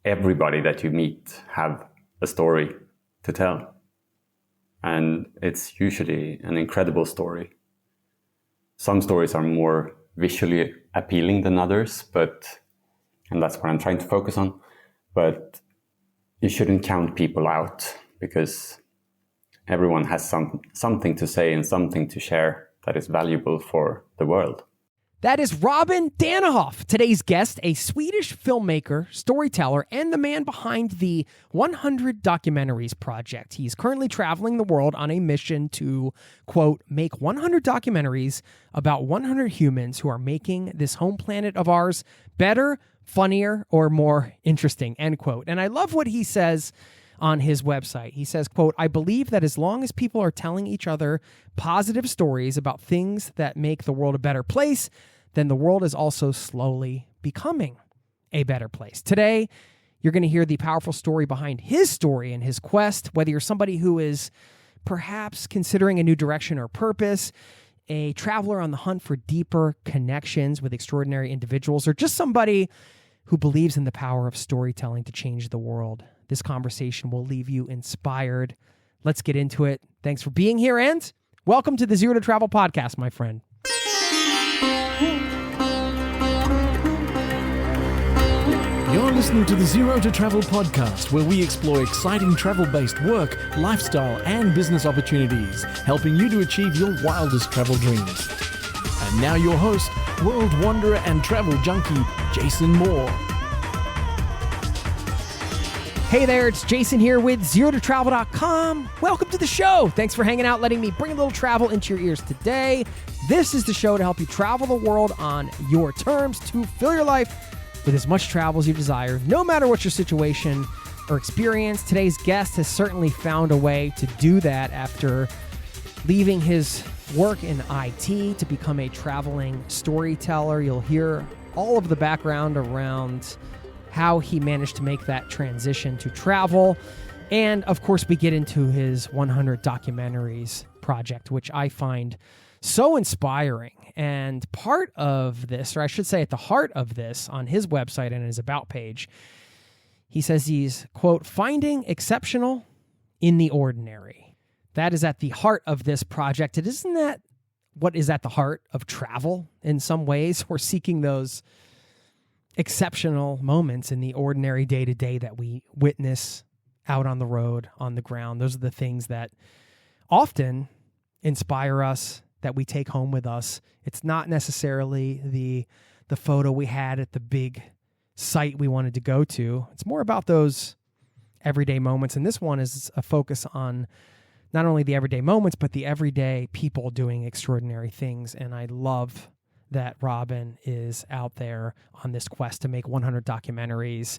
everybody that you meet have a story to tell. And it's usually an incredible story. Some stories are more visually appealing than others, and that's what I'm trying to focus on. But you shouldn't count people out, because everyone has something to say and something to share that is valuable for the world. That is Robin Danehav, today's guest, a Swedish filmmaker, storyteller, and the man behind the 100 Documentaries project. He's currently traveling the world on a mission to, quote, make 100 documentaries about 100 humans who are making this home planet of ours better, funnier, or more interesting, end quote. And I love what he says on his website. He says, quote, I believe that as long as people are telling each other positive stories about things that make the world a better place, then the world is also slowly becoming a better place. Today, you're going to hear the powerful story behind his story and his quest, whether you're somebody who is perhaps considering a new direction or purpose, a traveler on the hunt for deeper connections with extraordinary individuals, or just somebody who believes in the power of storytelling to change the world. This conversation will leave you inspired. Let's get into it. Thanks for being here, and welcome to the Zero to Travel podcast, my friend. You're listening to the Zero to Travel podcast, where we explore exciting travel-based work, lifestyle, and business opportunities, helping you to achieve your wildest travel dreams. And now your host, world wanderer and travel junkie, Jason Moore. Hey there, it's Jason here with ZeroToTravel.com. Welcome to the show. Thanks for hanging out, letting me bring a little travel into your ears today. This is the show to help you travel the world on your terms, to fill your life with as much travel as you desire, no matter what your situation or experience. Today's guest has certainly found a way to do that after leaving his work in IT to become a traveling storyteller. You'll hear all of the background around how he managed to make that transition to travel. And of course, we get into his 100 Documentaries project, which I find so inspiring. And part of this, or I should say at the heart of this, on his website and his About page, he says he's, quote, finding exceptional in the ordinary. That is at the heart of this project. And isn't that what is at the heart of travel in some ways? We're seeking those exceptional moments in the ordinary day-to-day that we witness out on the road, on the ground. Those are the things that often inspire us, that we take home with us. It's not necessarily the photo we had at the big site we wanted to go to. It's more about those everyday moments. And this one is a focus on not only the everyday moments, but the everyday people doing extraordinary things. And I love that Robin is out there on this quest to make 100 documentaries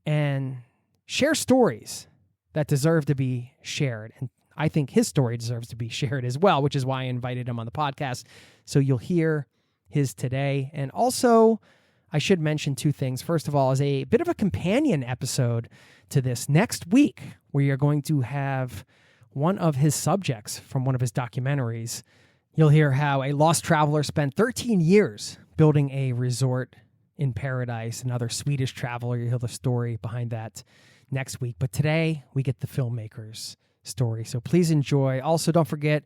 and share stories that deserve to be shared. And I think his story deserves to be shared as well, which is why I invited him on the podcast. So you'll hear his today. And also, I should mention two things. First of all, as a bit of a companion episode to this, next week, we are going to have one of his subjects from one of his documentaries. You'll hear how a lost traveler spent 13 years building a resort in paradise. Another Swedish traveler. You'll hear the story behind that next week. But today, we get the filmmaker's story. So please enjoy. Also, don't forget,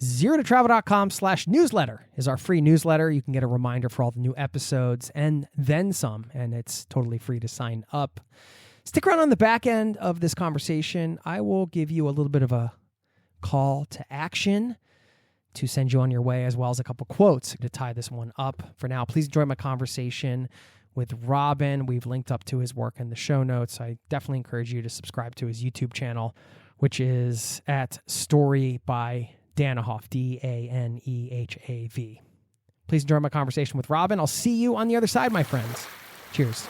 ZeroToTravel.com/newsletter is our free newsletter. You can get a reminder for all the new episodes and then some, and it's totally free to sign up. Stick around on the back end of this conversation. I will give you a little bit of a call to action to send you on your way, as well as a couple quotes to tie this one up. For now, please enjoy my conversation with Robin. We've linked up to his work in the show notes. I definitely encourage you to subscribe to his YouTube channel, which is at Story by Danehav, Danehav. Please enjoy my conversation with Robin. I'll see you on the other side, my friends. Cheers.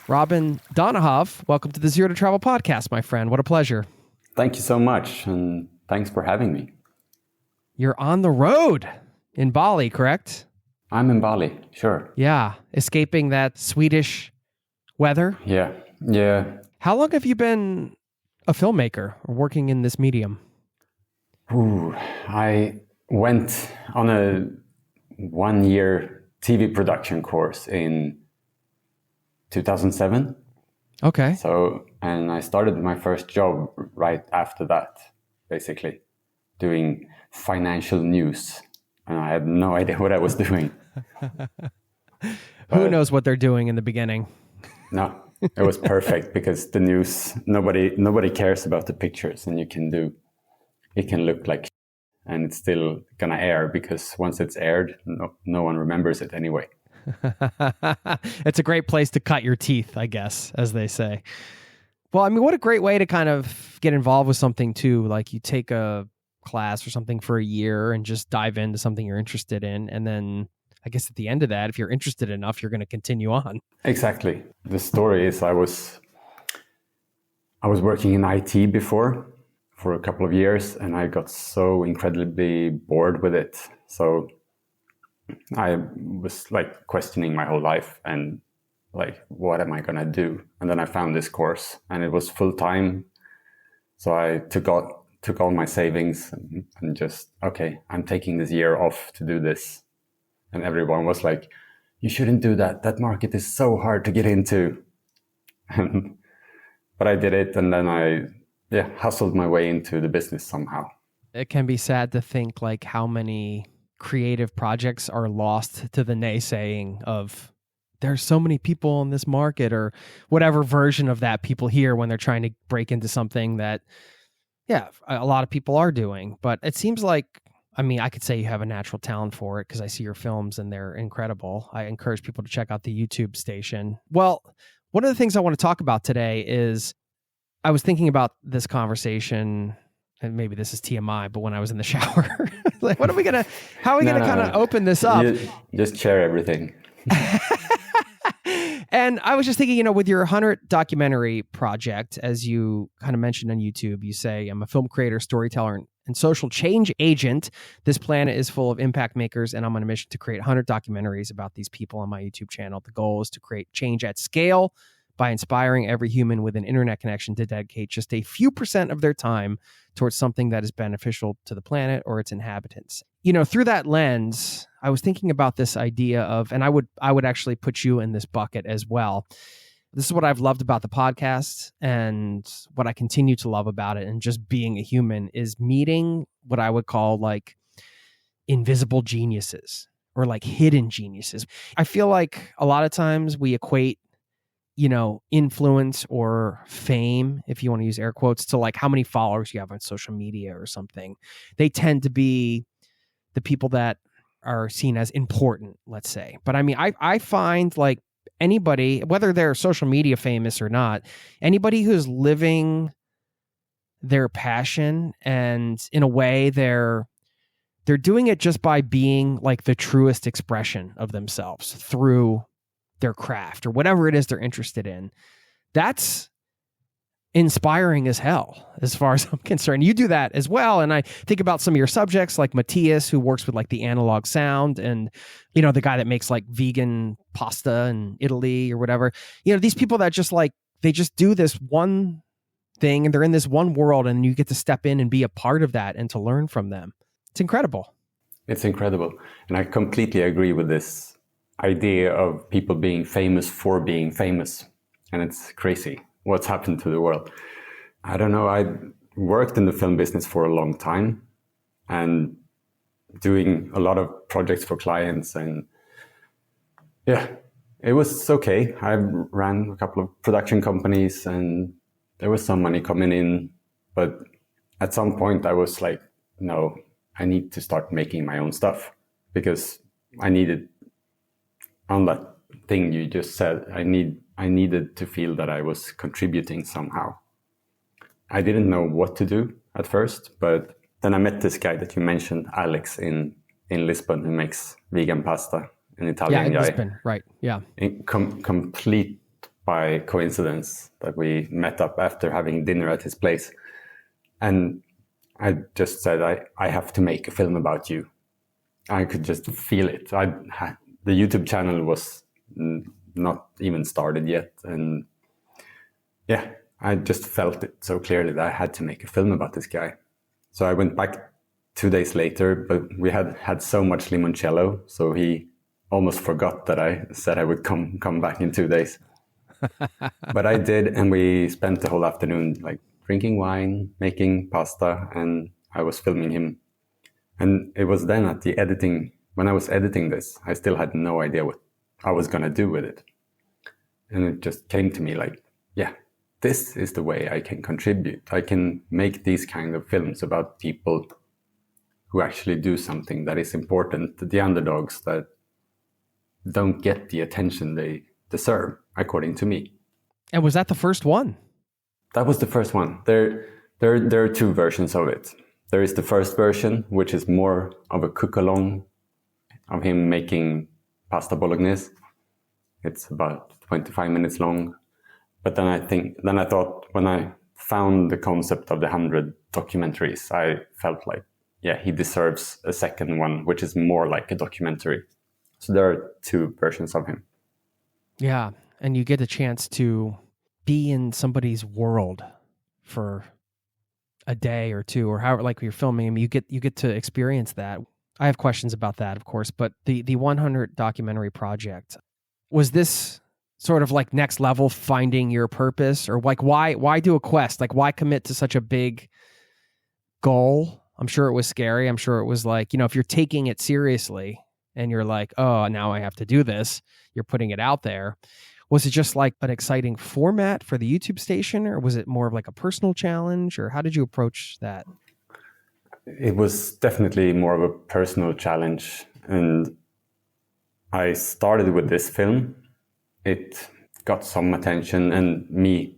Robin Danehav, welcome to the Zero to Travel podcast, my friend. What a pleasure. Thank you so much, and thanks for having me. You're on the road in Bali, correct? I'm in Bali, sure. Yeah, escaping that Swedish weather. Yeah. How long have you been a filmmaker or working in this medium? Ooh, I went on a 1-year TV production course in 2007. Okay. So, and I started my first job right after that, basically, doing financial news. And I had no idea what I was doing. Who knows what they're doing in the beginning? No, it was perfect because the news, nobody cares about the pictures, and it can look like and it's still gonna air because once it's aired, no one remembers it anyway. It's a great place to cut your teeth, I guess, as they say. Well, I mean, what a great way to kind of get involved with something too. Like you take a class or something for a year and just dive into something you're interested in. And then I guess at the end of that, if you're interested enough, you're going to continue on. Exactly. The story is I was working in IT before for a couple of years, and I got so incredibly bored with it. So I was like questioning my whole life and like, what am I going to do? And then I found this course and it was full time. So I took all my savings and just, okay, I'm taking this year off to do this. And everyone was like, you shouldn't do that. That market is so hard to get into. But I did it, and then I hustled my way into the business somehow. It can be sad to think like how many creative projects are lost to the naysaying of there's so many people in this market, or whatever version of that people hear when they're trying to break into something that, a lot of people are doing. But it seems like, I mean, I could say you have a natural talent for it because I see your films and they're incredible. I encourage people to check out the YouTube station. Well, one of the things I want to talk about today is I was thinking about this conversation, and maybe this is TMI, but when I was in the shower, like, how are we going to kind of open this up? Just share everything. And I was just thinking, with your 100 documentary project, as you kind of mentioned on YouTube, you say, I'm a film creator, storyteller, and social change agent. This planet is full of impact makers, and I'm on a mission to create 100 documentaries about these people on my YouTube channel. The goal is to create change at scale by inspiring every human with an internet connection to dedicate just a few % of their time towards something that is beneficial to the planet or its inhabitants. Through that lens, I was thinking about this idea of, and I would actually put you in this bucket as well. This is what I've loved about the podcast, and what I continue to love about it, and just being a human, is meeting what I would call like invisible geniuses or like hidden geniuses. I feel like a lot of times we equate influence or fame, if you want to use air quotes, to like how many followers you have on social media or something. They tend to be the people that are seen as important, let's say. But I mean, I find like anybody, whether they're social media famous or not, anybody who's living their passion, and in a way they're doing it just by being like the truest expression of themselves through their craft or whatever it is they're interested in. That's inspiring as hell, as far as I'm concerned. You do that as well. And I think about some of your subjects, like Matthias, who works with like the analog sound, and, the guy that makes like vegan pasta in Italy or whatever. These people that just like, they just do this one thing and they're in this one world, and you get to step in and be a part of that and to learn from them. It's incredible. It's incredible. And I completely agree with this idea of people being famous for being famous. And it's crazy what's happened to the world. I don't know. I worked in the film business for a long time and doing a lot of projects for clients. And it was okay. I ran a couple of production companies and there was some money coming in. But at some point I was like, no, I need to start making my own stuff, because I needed, on that thing you just said, I needed to feel that I was contributing somehow. I didn't know what to do at first, but then I met this guy that you mentioned, Alex, in Lisbon, who makes vegan pasta, an Italian guy. Lisbon, right? Yeah. Complete by coincidence that we met up after having dinner at his place, and I just said, I have to make a film about you. I could just feel it. The YouTube channel was not even started yet. And I just felt it so clearly that I had to make a film about this guy. So I went back 2 days later, but we had so much limoncello, so he almost forgot that I said I would come back in 2 days. But I did, and we spent the whole afternoon like drinking wine, making pasta, and I was filming him. And it was then at the editing, when I was editing this, I still had no idea what I was going to do with it. And it just came to me like, yeah, this is the way I can contribute. I can make these kind of films about people who actually do something that is important, the underdogs that don't get the attention they deserve, according to me. And was that the first one? That was the first one. There are two versions of it. There is the first version, which is more of a cook-along of him making pasta bolognese. It's about 25 minutes long. But then I thought, when I found the concept of the 100 documentaries, I felt like, yeah, he deserves a second one, which is more like a documentary. So there are two versions of him. Yeah, and you get a chance to be in somebody's world for a day or two, or however, like you're filming him, you get to experience that. I have questions about that, of course, but the 100 documentary project, was this sort of like next level finding your purpose, or like why do a quest? Like why commit to such a big goal? I'm sure it was scary. I'm sure it was like, if you're taking it seriously and you're like, oh, now I have to do this, you're putting it out there. Was it just like an exciting format for the YouTube station, or was it more of like a personal challenge, or how did you approach that? It was definitely more of a personal challenge. And I started with this film. It got some attention, and me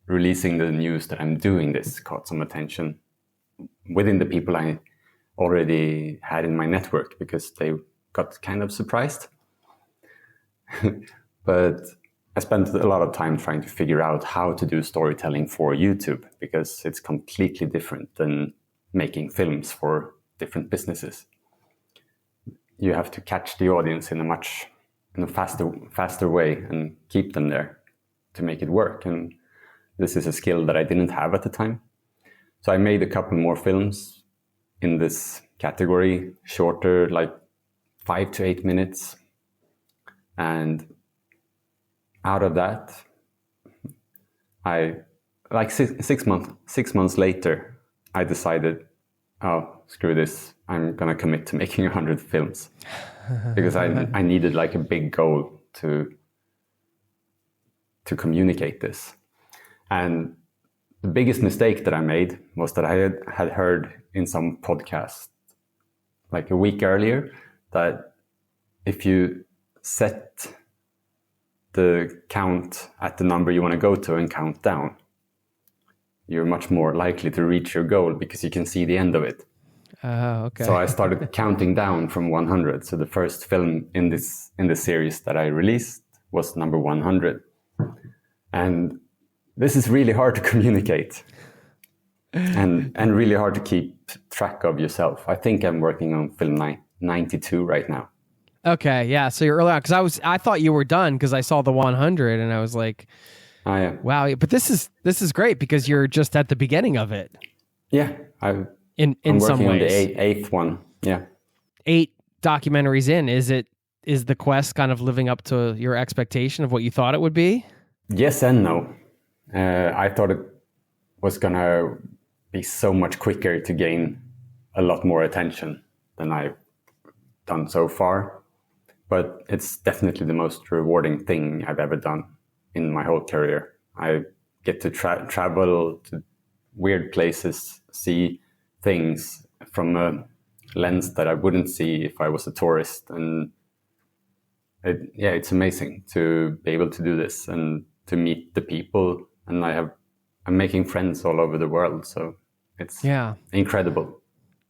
releasing the news that I'm doing this got some attention within the people I already had in my network, because they got kind of surprised. But I spent a lot of time trying to figure out how to do storytelling for YouTube, because it's completely different than making films for different businesses. You have to catch the audience in a faster way and keep them there to make it work. And this is a skill that I didn't have at the time. So I made a couple more films in this category, shorter, like 5 to 8 minutes. And out of that, I, like 6 months later, I decided, oh, screw this. I'm going to commit to making 100 films. Because I needed like a big goal to communicate this. And the biggest mistake that I made was that I had heard in some podcast like a week earlier that if you set the count at the number you want to go to and count down, you're much more likely to reach your goal because you can see the end of it. Okay. So I started counting down from 100. So the first film in the series that I released was number 100. And this is really hard to communicate and really hard to keep track of yourself. I think I'm working on film 92 right now. Okay, yeah. So you're early on, because I thought you were done because I saw the 100 and I was like, oh, yeah. Wow. But this is great because you're just at the beginning of it. Yeah, I'm in working some ways. on the eighth one. Yeah, 8 documentaries in. Is the quest kind of living up to your expectation of what you thought it would be? Yes and no. I thought it was gonna be so much quicker to gain a lot more attention than I've done so far. But it's definitely the most rewarding thing I've ever done in my whole career. I get to travel to weird places, see things from a lens that I wouldn't see if I was a tourist. And it's amazing to be able to do this and to meet the people. And I'm making friends all over the world. So it's incredible.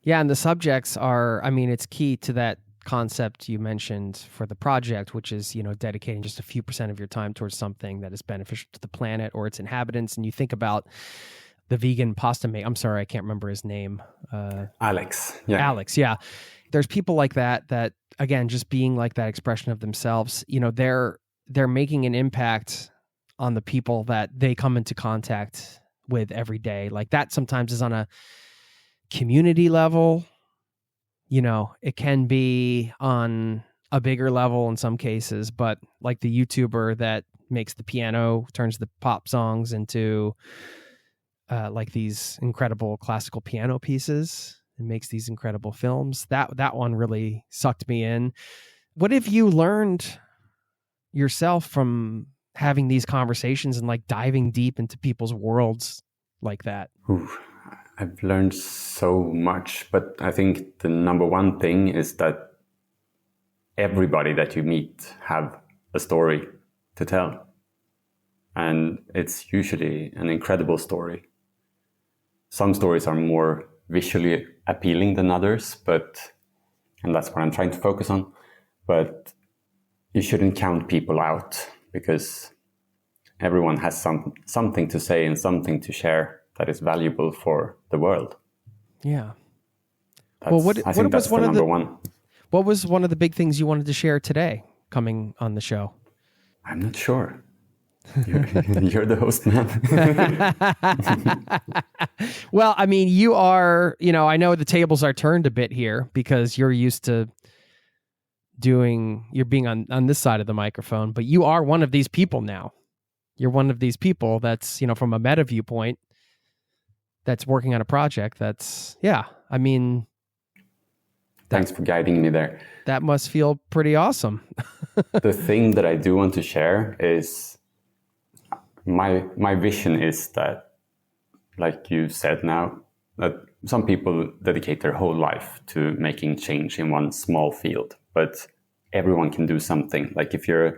Yeah, and the subjects are, it's key to that concept you mentioned for the project, which is, dedicating just a few % of your time towards something that is beneficial to the planet or its inhabitants. And you think about the vegan pasta maker. I'm sorry, I can't remember his name. Alex. Yeah. Alex, yeah. There's people like that, again, just being like that expression of themselves, they're making an impact on the people that they come into contact with every day. Like that sometimes is on a community level. You know, it can be on a bigger level in some cases, but like the YouTuber that makes the piano, turns the pop songs into like these incredible classical piano pieces and makes these incredible films. That one really sucked me in. What have you learned yourself from having these conversations and like diving deep into people's worlds like that? Ooh, I've learned so much, but I think the number one thing is that everybody that you meet have a story to tell. And it's usually an incredible story. Some stories are more visually appealing than others, and that's what I'm trying to focus on. But you shouldn't count people out, because everyone has something to say and something to share that is valuable for the world. Yeah. I think that's the number one. What was one of the big things you wanted to share today coming on the show? I'm not sure. You're the host, man. Well, I mean, you are, I know the tables are turned a bit here because you're used to you're being on this side of the microphone, but you are one of these people now. You're one of these people that's, from a meta viewpoint, that's working on a project that's, I mean. Thanks for guiding me there. That must feel pretty awesome. The thing that I do want to share is my vision is that, like you said now, that some people dedicate their whole life to making change in one small field, but everyone can do something. Like if you're a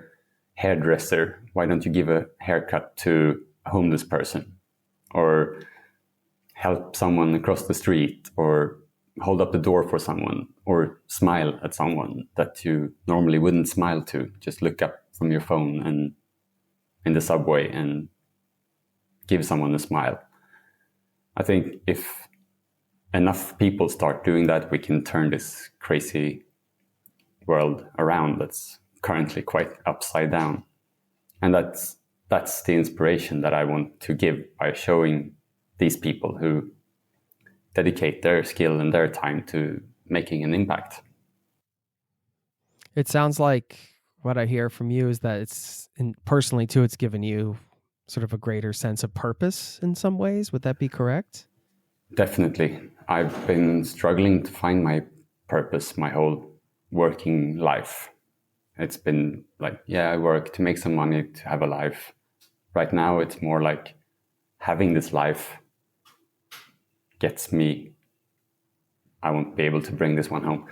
hairdresser, why don't you give a haircut to a homeless person, or help someone across the street, or hold up the door for someone, or smile at someone that you normally wouldn't smile to. Just look up from your phone and in the subway and give someone a smile. I think if enough people start doing that, we can turn this crazy world around that's currently quite upside down. And that's the inspiration that I want to give by showing these people who dedicate their skill and their time to making an impact. It sounds like what I hear from you is that personally too, it's given you sort of a greater sense of purpose in some ways. Would that be correct? Definitely. I've been struggling to find my purpose my whole working life. It's been like, I work to make some money, to have a life. Right now, it's more like having this life gets me, I won't be able to bring this one home.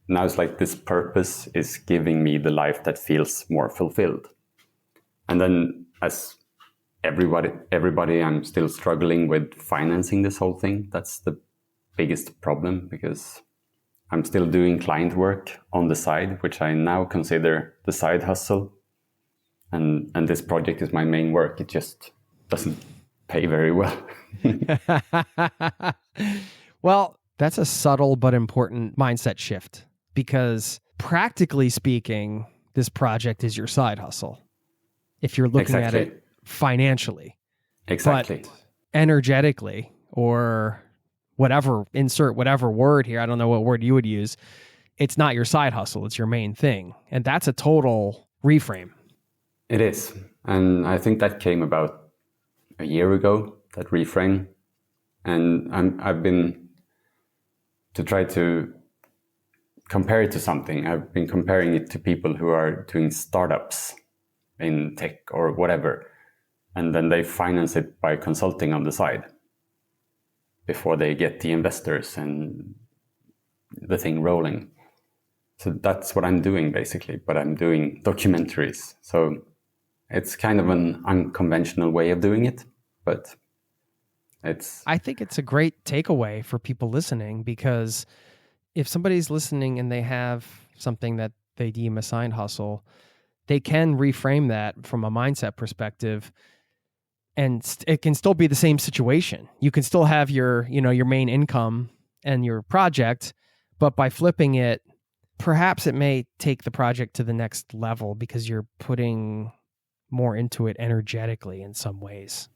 Now it's like this purpose is giving me the life that feels more fulfilled. And then as everybody, I'm still struggling with financing this whole thing. That's the biggest problem, because I'm still doing client work on the side, which I now consider the side hustle. And this project is my main work. It just doesn't pay very well. Well, that's a subtle but important mindset shift, because practically speaking, this project is your side hustle. If you're looking at it financially. Exactly. But energetically, or whatever, insert whatever word here, I don't know what word you would use, it's not your side hustle, it's your main thing. And that's a total reframe. It is. And I think that came about a year ago, that reframe. And I've been, to try to compare it to something, I've been comparing it to people who are doing startups in tech or whatever. And then they finance it by consulting on the side before they get the investors and the thing rolling. So that's what I'm doing basically, but I'm doing documentaries. So it's kind of an unconventional way of doing it, but I think it's a great takeaway for people listening, because if somebody's listening and they have something that they deem a side hustle, they can reframe that from a mindset perspective, and it can still be the same situation. You can still have your main income and your project, but by flipping it, perhaps it may take the project to the next level because you're putting more into it energetically in some ways.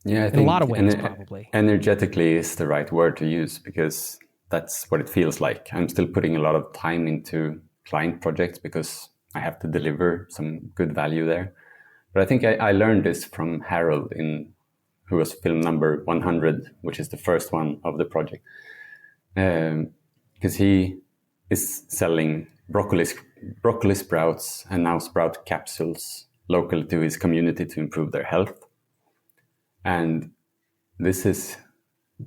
Yeah, I in think a lot of ways, probably. Energetically is the right word to use, because that's what it feels like. I'm still putting a lot of time into client projects because I have to deliver some good value there. But I think I learned this from Harold, who was film number 100, which is the first one of the project. Because he is selling broccoli sprouts and now sprout capsules local to his community to improve their health. And this is,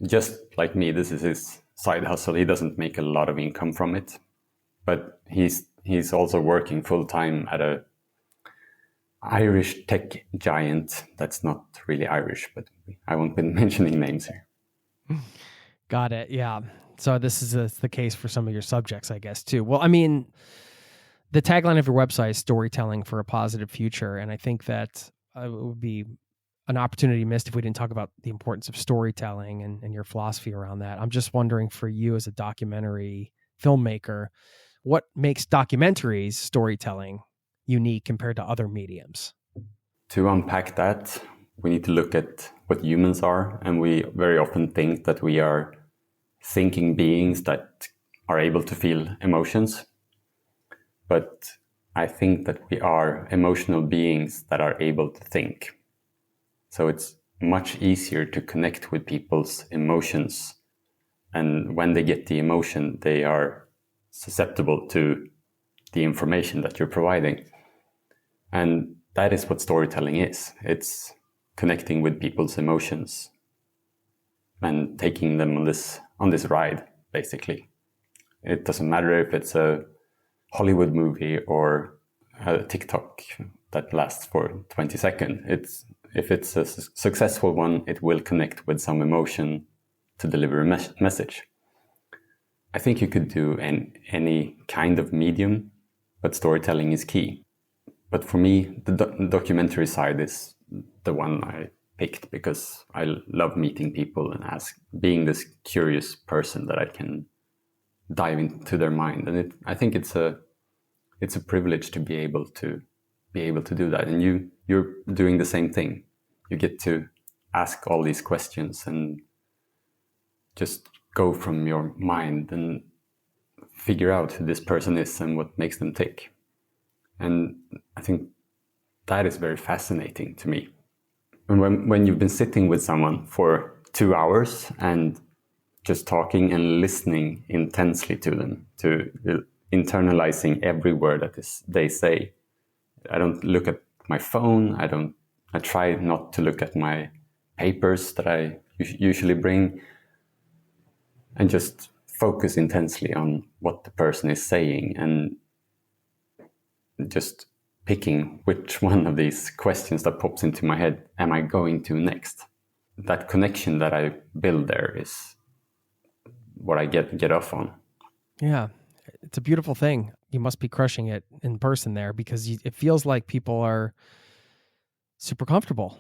just like me, this is his side hustle. He doesn't make a lot of income from it, but he's also working full time at a Irish tech giant that's not really Irish, but I won't be mentioning names here. Got it. Yeah. So this is the case for some of your subjects, I guess, too. Well, I mean, the tagline of your website is storytelling for a positive future. And I think that it would be an opportunity missed if we didn't talk about the importance of storytelling and your philosophy around that. I'm just wondering, for you as a documentary filmmaker, what makes documentaries storytelling unique compared to other mediums? To unpack that, we need to look at what humans are. And we very often think that we are thinking beings that are able to feel emotions. But I think that we are emotional beings that are able to think. So it's much easier to connect with people's emotions. And when they get the emotion, they are susceptible to the information that you're providing. And that is what storytelling is. It's connecting with people's emotions and taking them on this ride, basically. It doesn't matter if it's a Hollywood movie or a TikTok that lasts for 20 seconds. If it's a successful one, it will connect with some emotion to deliver a message. I think you could do any kind of medium, but storytelling is key. But for me, the documentary side is the one I picked because I love meeting people and being this curious person that I can dive into their mind. And I think it's a privilege to be able to do that. And you're doing the same thing. You get to ask all these questions and just go from your mind and figure out who this person is and what makes them tick. And I think that is very fascinating to me. And when you've been sitting with someone for 2 hours and just talking and listening intensely to them, to internalizing every word that they say. I don't look at my phone. I try not to look at my papers that I usually bring, and just focus intensely on what the person is saying and just picking which one of these questions that pops into my head am I going to next. That connection that I build there is what I get off on. Yeah, it's a beautiful thing. You must be crushing it in person there, because it feels like people are super comfortable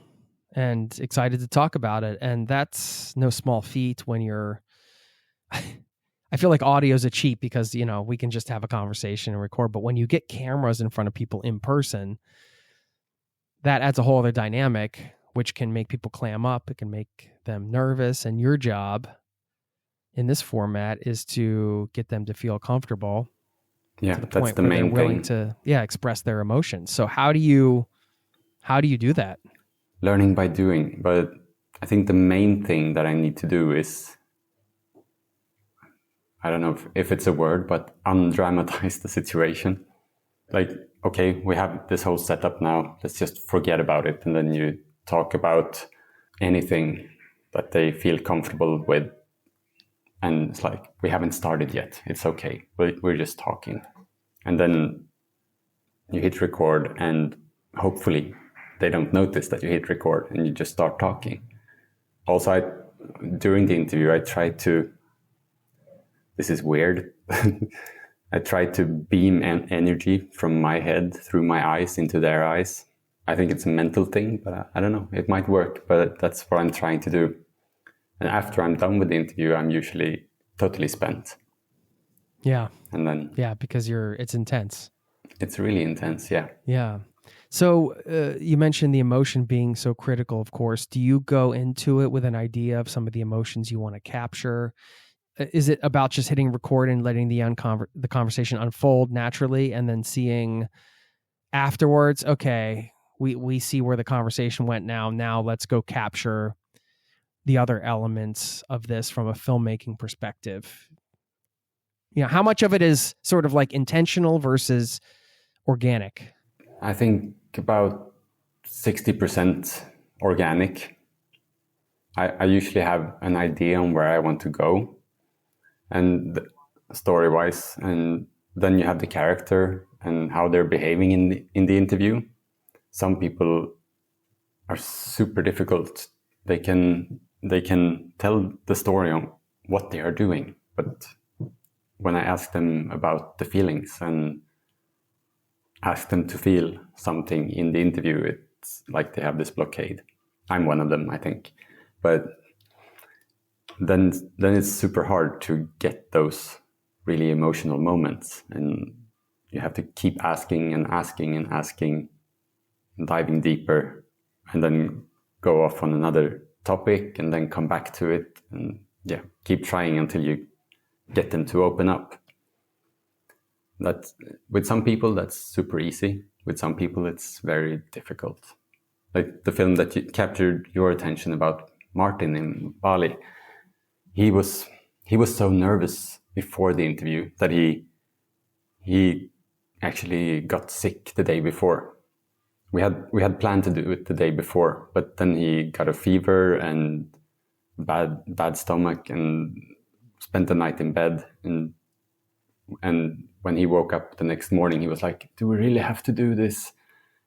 and excited to talk about it. And that's no small feat when you're, I feel like audio is a cheap because, we can just have a conversation and record. But when you get cameras in front of people in person, that adds a whole other dynamic, which can make people clam up. It can make them nervous. And your job in this format is to get them to feel comfortable. Yeah, to the that's point the where main they're willing thing. to express their emotions. So how do you do that? Learning by doing. But I think the main thing that I need to do is, I don't know if it's a word, but undramatize the situation. Like, okay, we have this whole setup now. Let's just forget about it. And then you talk about anything that they feel comfortable with. And it's like, we haven't started yet. It's okay. We're just talking. And then you hit record, and hopefully they don't notice that you hit record, and you just start talking. Also, during the interview, I try to, this is weird, I try to beam energy from my head through my eyes into their eyes. I think it's a mental thing, but I don't know. It might work, but that's what I'm trying to do. And after I'm done with the interview, I'm usually totally spent. Yeah. And then because it's intense. it's really intense. Yeah. Yeah. So you mentioned the emotion being so critical, of course. Do you go into it with an idea of some of the emotions you want to capture? Is it about just hitting record and letting the conversation unfold naturally, and then seeing afterwards, okay, we see where the conversation went now. Now let's go capture the other elements of this from a filmmaking perspective. How much of it is sort of like intentional versus organic? I think about 60% organic. I usually have an idea on where I want to go, and story-wise, and then you have the character and how they're behaving in the interview. Some people are super difficult. They can tell the story on what they are doing, but when I ask them about the feelings and ask them to feel something in the interview, it's like they have this blockade. I'm one of them, I think. But then it's super hard to get those really emotional moments, and you have to keep asking and asking and asking, and diving deeper, and then go off on another topic and then come back to it, and keep trying until you get them to open up. That with some people that's super easy. With some people it's very difficult. Like the film that captured your attention about Martin in Bali. He was so nervous before the interview that he actually got sick the day before. We had planned to do it the day before, but then he got a fever and bad stomach and spent the night in bed, and when he woke up the next morning, he was like, do we really have to do this?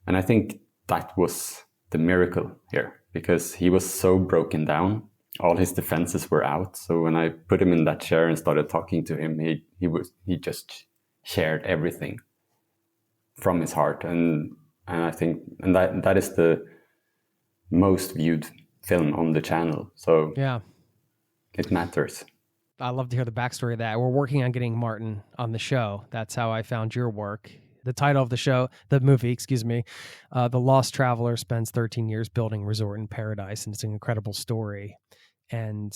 And I think that was the miracle here, because he was so broken down. All his defenses were out. So when I put him in that chair and started talking to him, he just shared everything from his heart. And I think that is the most viewed film on the channel. So yeah, it matters. I love to hear the backstory of that. We're working on getting Martin on the show. That's how I found your work. The title of the movie, The Lost Traveler spends 13 years building a resort in paradise, and it's an incredible story. And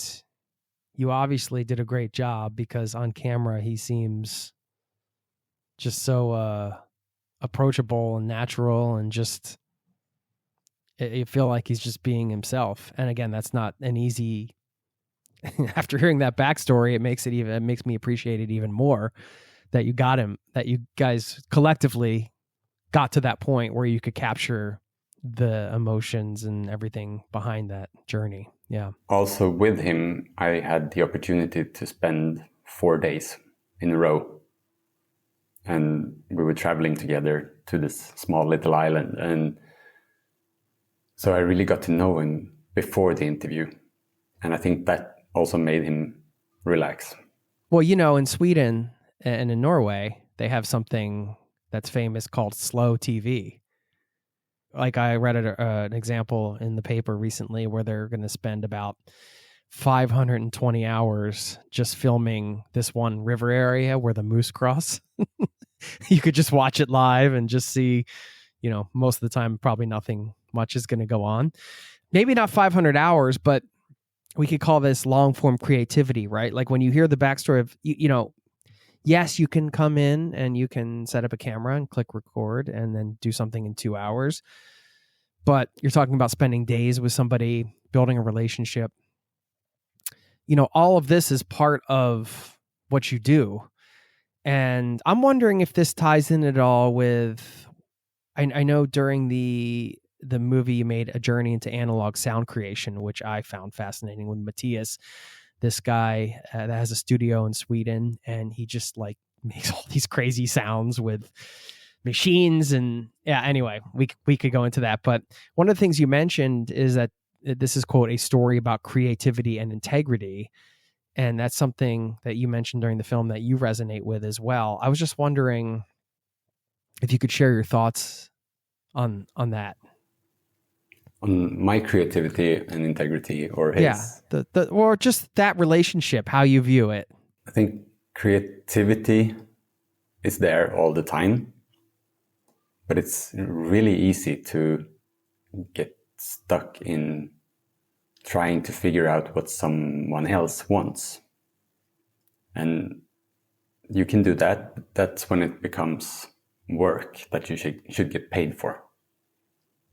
you obviously did a great job, because on camera he seems just so approachable and natural, and just you feel like he's just being himself. And again, that's not an easy. After hearing that backstory, it makes me appreciate it even more that you got him, that you guys collectively got to that point where you could capture the emotions and everything behind that journey. Yeah. Also with him, I had the opportunity to spend 4 days in a row, and we were traveling together to this small little island. And so I really got to know him before the interview. And I think that also made him relax. Well, in Sweden and in Norway, they have something that's famous called slow TV. Like I read an example in the paper recently where they're going to spend about 520 hours just filming this one river area where the moose cross. You could just watch it live and just see, most of the time, probably nothing much is going to go on. Maybe not 500 hours, but we could call this long form creativity, right? Like when you hear the backstory of, yes, you can come in and you can set up a camera and click record and then do something in 2 hours. But you're talking about spending days with somebody, building a relationship. All of this is part of what you do. And I'm wondering if this ties in at all with, I know during the movie you made a journey into analog sound creation, which I found fascinating, with Matthias, this guy that has a studio in Sweden, and he just like makes all these crazy sounds with machines. And anyway, we could go into that. But one of the things you mentioned is that this is, quote, a story about creativity and integrity. And that's something that you mentioned during the film that you resonate with as well. I was just wondering if you could share your thoughts on that. On my creativity and integrity, or his? Yeah, or just that relationship, how you view it. I think creativity is there all the time, but it's really easy to get stuck in trying to figure out what someone else wants. And you can do that, but that's when it becomes work that you should get paid for.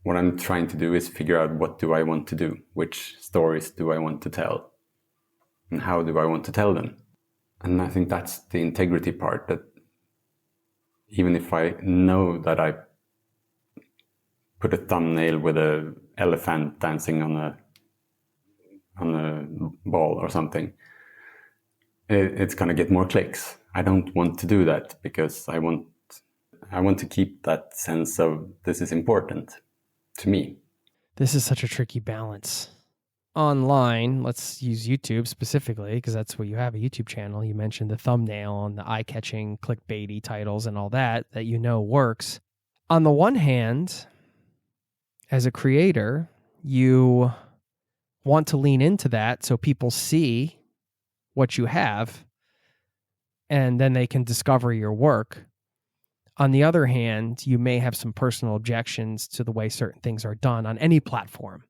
What I'm trying to do is figure out, what do I want to do? Which stories do I want to tell? And how do I want to tell them? And I think that's the integrity part, that even if I know that I put a thumbnail with an elephant dancing on a ball or something, it's going to get more clicks. I don't want to do that, because I want to keep that sense of, this is important to me. This is such a tricky balance. Online, let's use YouTube specifically, because that's what you have, a YouTube channel. You mentioned the thumbnail and the eye-catching clickbaity titles and all that you know works. On the one hand, as a creator, you want to lean into that so people see what you have and then they can discover your work. On the other hand, you may have some personal objections to the way certain things are done on any platform.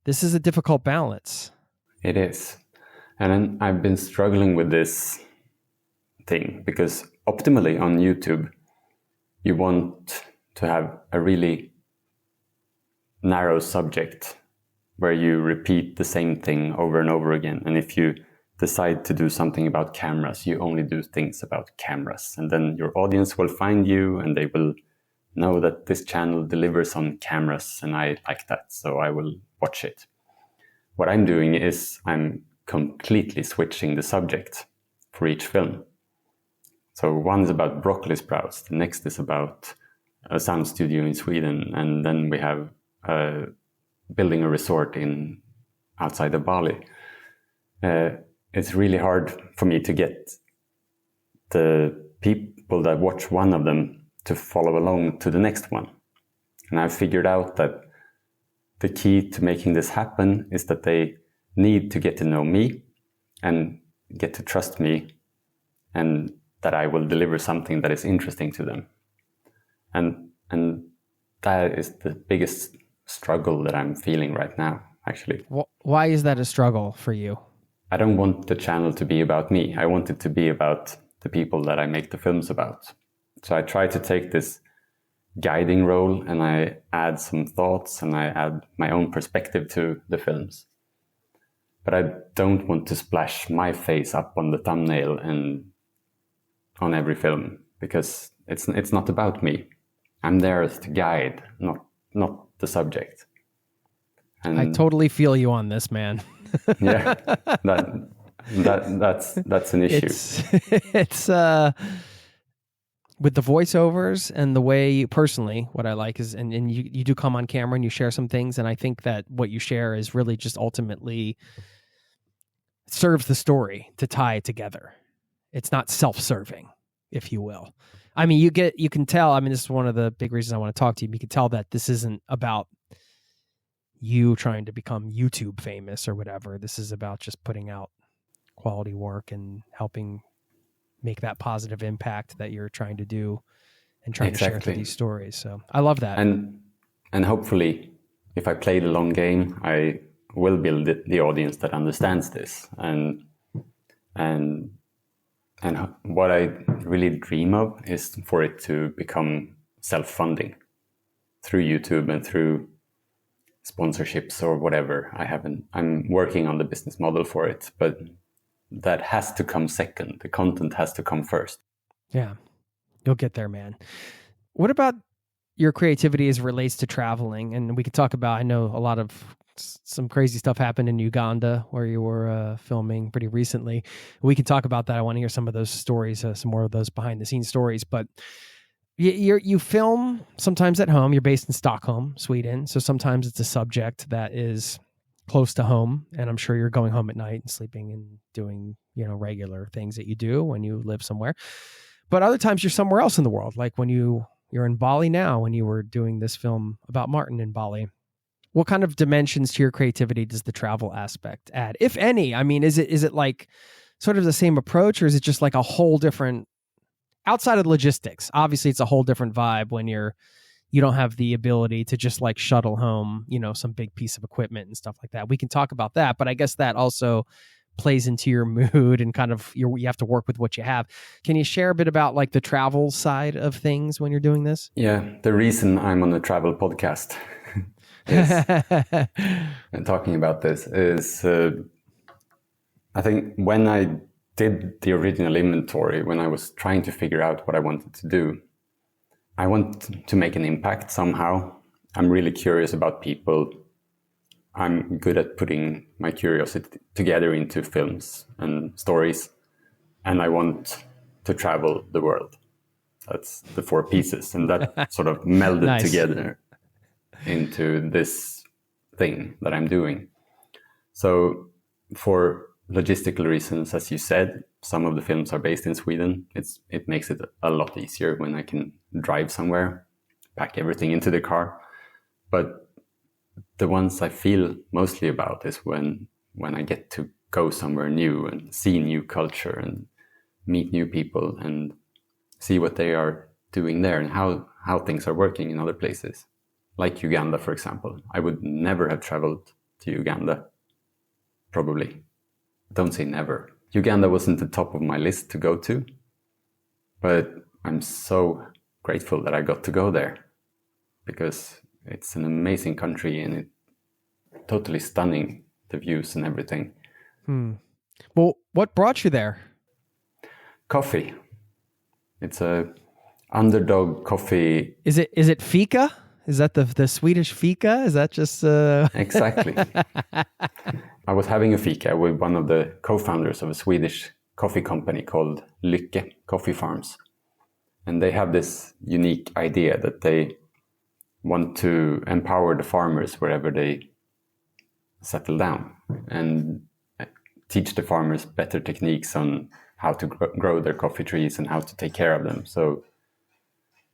This is a difficult balance. It is. And I've been struggling with this thing, because optimally on YouTube, you want to have a really narrow subject where you repeat the same thing over and over again. And if you decide to do something about cameras, you only do things about cameras. And then your audience will find you and they will know that this channel delivers on cameras and I like that, so I will watch it. What I'm doing is I'm completely switching the subject for each film. So one is about broccoli sprouts, the next is about a sound studio in Sweden, and then we have building a resort outside of Bali. It's really hard for me to get the people that watch one of them to follow along to the next one. And I've figured out that the key to making this happen is that they need to get to know me and get to trust me, and that I will deliver something that is interesting to them. And that is the biggest struggle that I'm feeling right now, actually. Why is that a struggle for you? I don't want the channel to be about me. I want it to be about the people that I make the films about. So I try to take this guiding role and I add some thoughts and I add my own perspective to the films. But I don't want to splash my face up on the thumbnail and on every film, because it's not about me. I'm there as the guide, not the subject. And I totally feel you on this, man. Yeah, that's an issue. It's with the voiceovers and the way, personally, what I like is, and you do come on camera and you share some things, and I think that what you share is really just ultimately serves the story to tie it together. It's not self-serving, if you will. I mean, you can tell, I mean, this is one of the big reasons I want to talk to you. You can tell that this isn't about you trying to become YouTube famous or whatever. This is about just putting out quality work and helping make that positive impact that you're trying to do and trying to share through these stories. So I love that. And hopefully, if I play the long game, I will build the audience that understands this. And what I really dream of is for it to become self-funding through YouTube and through sponsorships or whatever. I'm working on the business model for it, but that has to come second. The content has to come first. Yeah, you'll get there, man. What about your creativity as it relates to traveling? And we could talk about, I know a lot of some crazy stuff happened in Uganda where you were filming pretty recently. We can talk about that. I want to hear some of those stories, some more of those behind the scenes stories. But you film sometimes at home. You're based in Stockholm, Sweden. So sometimes it's a subject that is close to home. And I'm sure you're going home at night and sleeping and doing, regular things that you do when you live somewhere. But other times you're somewhere else in the world. Like when you're in Bali now, when you were doing this film about Martin in Bali. What kind of dimensions to your creativity does the travel aspect add, if any? I mean, is it like sort of the same approach, or is it just like a whole different, outside of the logistics? Obviously, it's a whole different vibe when you don't have the ability to just like shuttle home, some big piece of equipment and stuff like that. We can talk about that, but I guess that also plays into your mood and kind of you have to work with what you have. Can you share a bit about like the travel side of things when you're doing this? Yeah, the reason I'm on a travel podcast and talking about this is I think when I did the original inventory, when I was trying to figure out what I wanted to do, I want to make an impact somehow. I'm really curious about people. I'm good at putting my curiosity together into films and stories. And I want to travel the world. That's the 4 pieces. And that sort of melded together into this thing that I'm doing. So for logistical reasons, as you said, some of the films are based in Sweden. It makes it a lot easier when I can drive somewhere, pack everything into the car. But the ones I feel mostly about is when I get to go somewhere new and see new culture and meet new people and see what they are doing there and how things are working in other places. Like Uganda, for example. I would never have traveled to Uganda, probably. Don't say never. Uganda wasn't the top of my list to go to, but I'm so grateful that I got to go there because it's an amazing country and it's totally stunning, the views and everything. Well, what brought you there? Coffee. It's a underdog coffee. Is it fika? Is that the Swedish fika? Is that just... Exactly. I was having a fika with one of the co-founders of a Swedish coffee company called Lycke Coffee Farms. And they have this unique idea that they want to empower the farmers wherever they settle down and teach the farmers better techniques on how to grow their coffee trees and how to take care of them.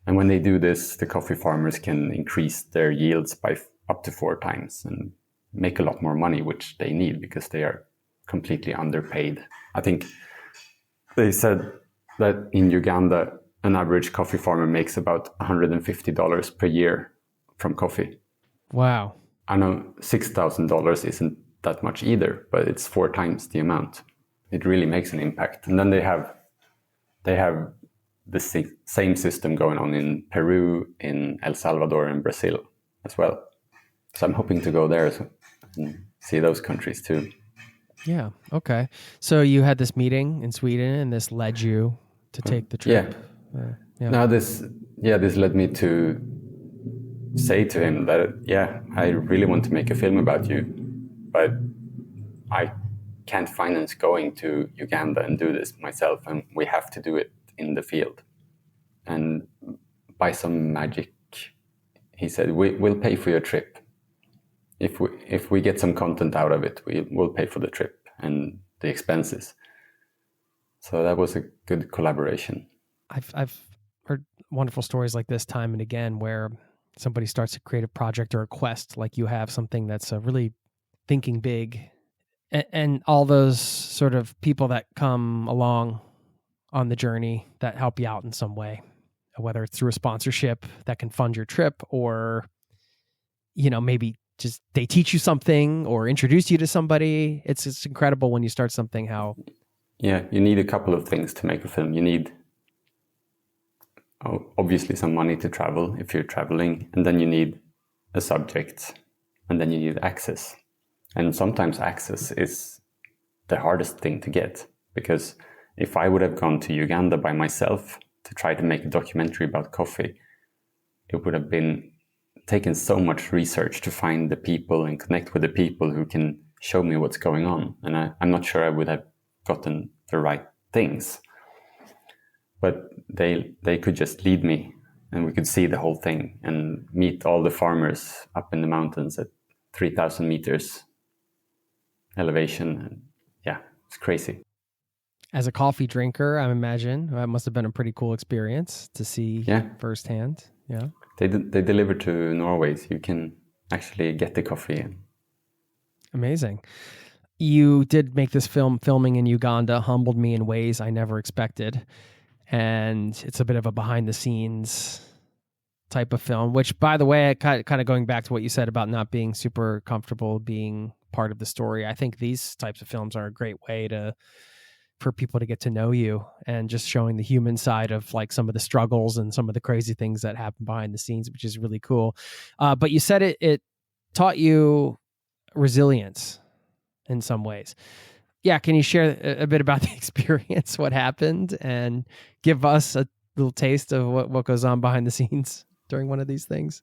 And when they do this, the coffee farmers can increase their yields by up to 4 times and make a lot more money, which they need because they are completely underpaid. I think they said that in Uganda, an average coffee farmer makes about $150 per year from coffee. Wow. I know $6,000 isn't that much either, but it's 4 times the amount. It really makes an impact. And then they have the same system going on in Peru, in El Salvador, and Brazil as well. So I'm hoping to go there and see those countries too. Yeah. Okay. So you had this meeting in Sweden, and this led you to take the trip. Yeah. Now this led me to say to him that I really want to make a film about you, but I can't finance going to Uganda and do this myself, and we have to do it in the field. And by some magic, he said, we'll pay for your trip. If we get some content out of it, we'll pay for the trip and the expenses. So that was a good collaboration. I've heard wonderful stories like this time and again where somebody starts a creative project or a quest, like you have, something that's really thinking big, and all those sort of people that come along on the journey that help you out in some way, whether it's through a sponsorship that can fund your trip, or maybe just they teach you something or introduce you to somebody. It's incredible when you start something how... Yeah, you need a couple of things to make a film. You need obviously some money to travel if you're traveling, and then you need a subject, and then you need access. And sometimes access is the hardest thing to get, because if I would have gone to Uganda by myself to try to make a documentary about coffee, it would have been taken so much research to find the people and connect with the people who can show me what's going on. And I'm not sure I would have gotten the right things. But they could just lead me, and we could see the whole thing and meet all the farmers up in the mountains at 3,000 meters elevation. And yeah, it's crazy. As a coffee drinker, I imagine that must have been a pretty cool experience to see firsthand. Yeah, they deliver to Norway, so you can actually get the coffee. Amazing. you did make this film. Filming in Uganda humbled me in ways I never expected. And it's a bit of a behind the scenes type of film, which, by the way, kind of going back to what you said about not being super comfortable being part of the story. I think these types of films are a great way for people to get to know you, and just showing the human side of like some of the struggles and some of the crazy things that happen behind the scenes, which is really cool. But you said it taught you resilience in some ways. Yeah. Can you share a bit about the experience, what happened, and give us a little taste of what goes on behind the scenes during one of these things?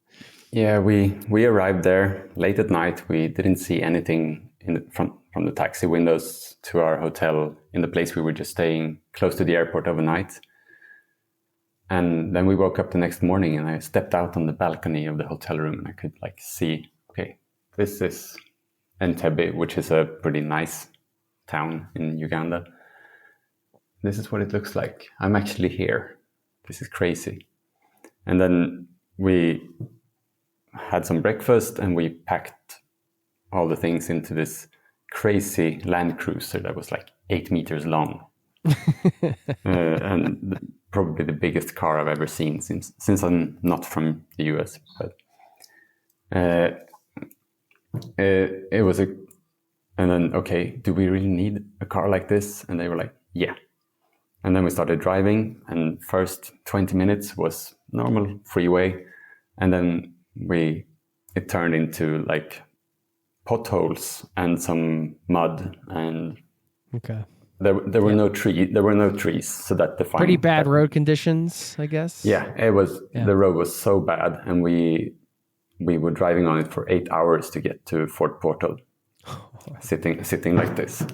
Yeah, we arrived there late at night. We didn't see anything from the taxi windows to our hotel in the place we were just staying close to the airport overnight. And then we woke up the next morning, and I stepped out on the balcony of the hotel room, and I could like see, okay, this is Entebbe, which is a pretty nice town in Uganda. This is what it looks like. I'm actually here. This is crazy. And then we had some breakfast, and we packed all the things into this crazy Land Cruiser that was like 8 meters long. And probably the biggest car I've ever seen since I'm not from the US. But it was and then, okay, do we really need a car like this? And they were like, yeah. And then we started driving, and first 20 minutes was normal freeway. And then it turned into like potholes and some mud, and okay. There were no trees, so that defined pretty bad road conditions, I guess. Yeah, it was. Yeah. The road was so bad, and we were driving on it for 8 hours to get to Fort Portal, sitting like this.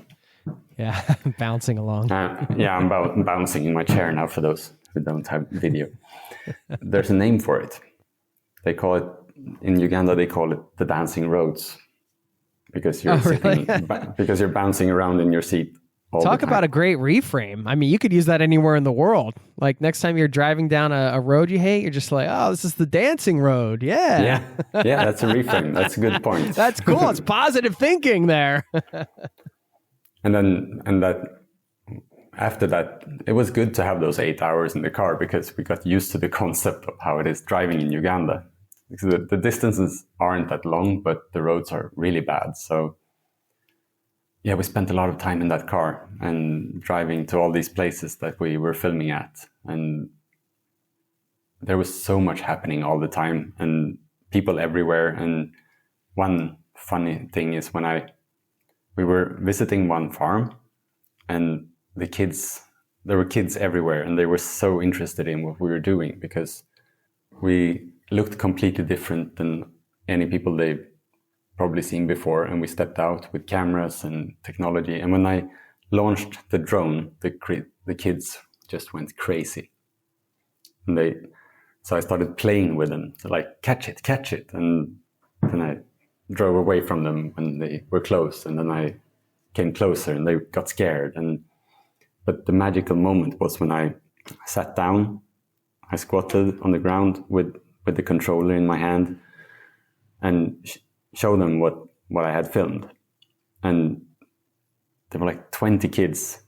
Yeah, bouncing along. Yeah, I'm bouncing in my chair now. For those who don't have video, there's a name for it. They call it in Uganda. They call it the dancing roads, because you're because you're bouncing around in your seat. Talk about a great reframe. I mean, you could use that anywhere in the world. Like next time you're driving down a road you hate, you're just like, oh, this is the dancing road. Yeah. Yeah, that's a reframe. That's a good point. That's cool. It's positive thinking there. And after that, it was good to have those 8 hours in the car, because we got used to the concept of how it is driving in Uganda. Because the distances aren't that long, but the roads are really bad. So yeah, we spent a lot of time in that car and driving to all these places that we were filming at. And there was so much happening all the time, and people everywhere. And one funny thing is when we were visiting one farm, and there were kids everywhere, and they were so interested in what we were doing, because we looked completely different than any people they've probably seen before. And we stepped out with cameras and technology. And when I launched the drone, the kids just went crazy. And so I started playing with them, so like, catch it. And then I drove away from them when they were close. And then I came closer, and they got scared. But the magical moment was when I sat down, I squatted on the ground with the controller in my hand, and show them what I had filmed. And there were like 20 kids